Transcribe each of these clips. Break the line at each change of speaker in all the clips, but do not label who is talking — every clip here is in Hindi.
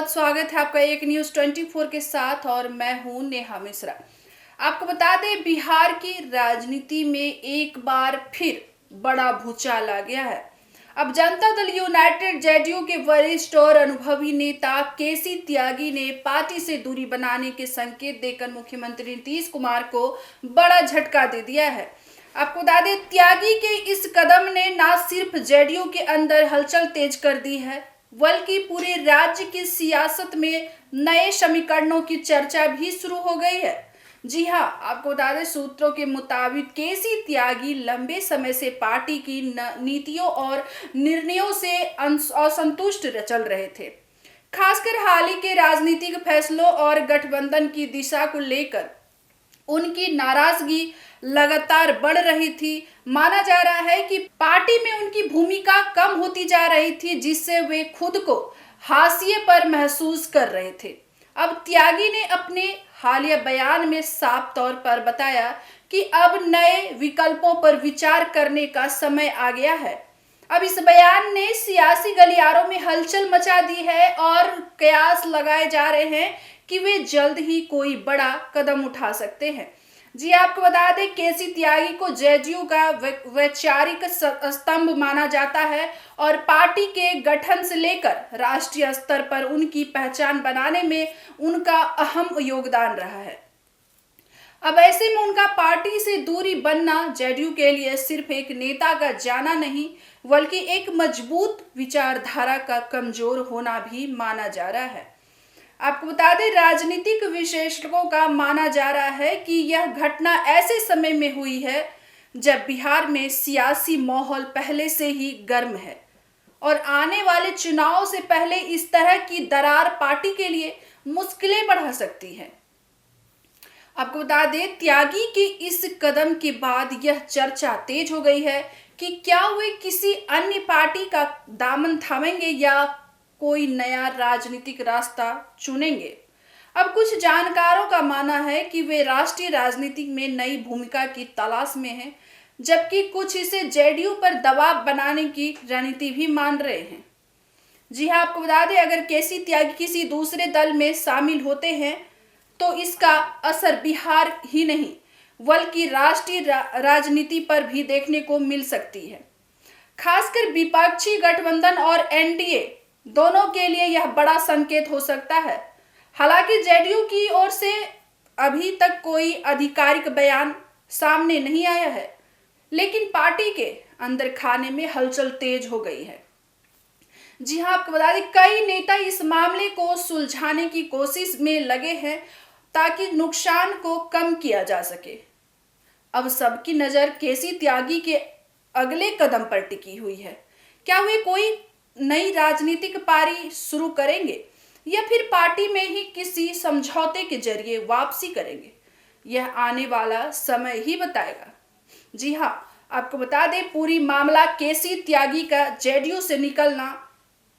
बहुत स्वागत है आपका एक न्यूज़ 24 के साथ और मैं हूं नेहा मिश्रा। आपको बता दें, बिहार की राजनीति में एक बार फिर बड़ा भूचाल आ गया है। अब जनता दल यूनाइटेड जेडीयू के वरिष्ठ और अनुभवी नेता केसी त्यागी ने पार्टी से दूरी बनाने के संकेत देकर मुख्यमंत्री नीतीश कुमार को बड़ा झटका दे दिया है। आपको बता दें, त्यागी के इस कदम ने न सिर्फ जेडीयू के अंदर हलचल तेज कर दी है, बल्कि पूरे राज्य की सियासत में नए समीकरणों की चर्चा भी शुरू हो गई है। जी हां, आपको बता दें, सूत्रों के मुताबिक केसी त्यागी लंबे समय से पार्टी की नीतियों और निर्णयों से असंतुष्ट चल रहे थे। खासकर हाल ही के राजनीतिक फैसलों और गठबंधन की दिशा को लेकर उनकी नाराजगी लगातार बढ़ रही थी। माना जा रहा है कि पार्टी में उनकी भूमिका कम होती जा रही थी, जिससे वे खुद को हाशिए पर महसूस कर रहे थे। अब त्यागी ने अपने हालिया बयान में साफ तौर पर बताया कि अब नए विकल्पों पर विचार करने का समय आ गया है। अब इस बयान ने सियासी गलियारों में हलचल मचा दी है और कयास लगाए जा रहे हैं कि वे जल्द ही कोई बड़ा कदम उठा सकते हैं। जी, आपको बता दें, केसी त्यागी को जेडीयू का वैचारिक स्तंभ माना जाता है और पार्टी के गठन से लेकर राष्ट्रीय स्तर पर उनकी पहचान बनाने में उनका अहम योगदान रहा है। अब ऐसे में उनका पार्टी से दूरी बनना जेडीयू के लिए सिर्फ एक नेता का जाना नहीं, बल्कि एक मजबूत विचारधारा का कमजोर होना भी माना जा रहा है। आपको बता दें, राजनीतिक विश्लेषकों का माना जा रहा है कि यह घटना ऐसे समय में हुई है जब बिहार में सियासी माहौल पहले से ही गर्म है और आने वाले चुनाव से पहले इस तरह की दरार पार्टी के लिए मुश्किलें बढ़ा सकती है। आपको बता दें, त्यागी के इस कदम के बाद यह चर्चा तेज हो गई है कि क्या वे किसी अन्य पार्टी का दामन थामेंगे या कोई नया राजनीतिक रास्ता चुनेंगे। अब कुछ जानकारों का मानना है कि वे राष्ट्रीय राजनीति में नई भूमिका की तलाश में हैं, जबकि कुछ इसे जेडीयू पर दबाव बनाने की रणनीति भी मान रहे हैं। जी हां, आपको बता दें, अगर केसी त्यागी किसी दूसरे दल में शामिल होते हैं तो इसका असर बिहार ही नहीं बल्कि राष्ट्रीय राजनीति पर भी देखने को मिल सकती है। खासकर विपक्षी गठबंधन और एनडीए दोनों के लिए यह बड़ा संकेत हो सकता है। हालांकि जेडीयू की ओर से अभी तक कोई आधिकारिक बयान सामने नहीं आया है, लेकिन पार्टी के अंदर खाने में हलचल तेज हो गई है। जी हां, आपको बता दें, कई नेता इस मामले को सुलझाने की कोशिश में लगे हैं ताकि नुकसान को कम किया जा सके। अब सबकी नजर केसी त्यागी के अगले कदम पर टिकी हुई है। क्या वे कोई नई राजनीतिक पारी शुरू करेंगे या फिर पार्टी में ही किसी समझौते के जरिए वापसी करेंगे? यह आने वाला समय ही बताएगा। जी हां, आपको बता दें, पूरी मामला केसी त्यागी का जेडीयू से निकलना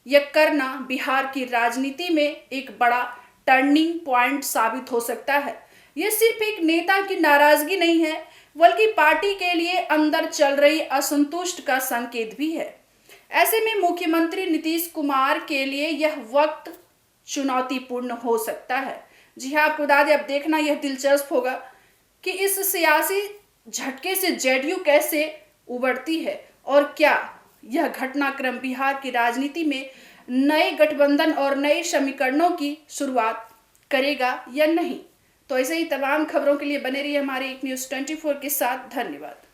या करना बिहार की राजनीति में एक बड़ा टर्निंग पॉइंट साबित हो सकता है। यह सिर्फ एक नेता की नाराजगी नहीं है, बल्कि पार्टी के लिए अंदर चल रही असंतुष्ट का संकेत भी है। ऐसे में मुख्यमंत्री नीतीश कुमार के लिए यह वक्त चुनौतीपूर्ण हो सकता है। जी हां, आपको बता दें, अब देखना यह दिलचस्प होगा कि इस सियासी झटके से जेडीयू कैसे उबरती है और क्या यह घटनाक्रम बिहार की राजनीति में नए गठबंधन और नए समीकरणों की शुरुआत करेगा या नहीं। तो ऐसे ही तमाम खबरों के लिए बने रहिए हमारे एक न्यूज़ 24 के साथ। धन्यवाद।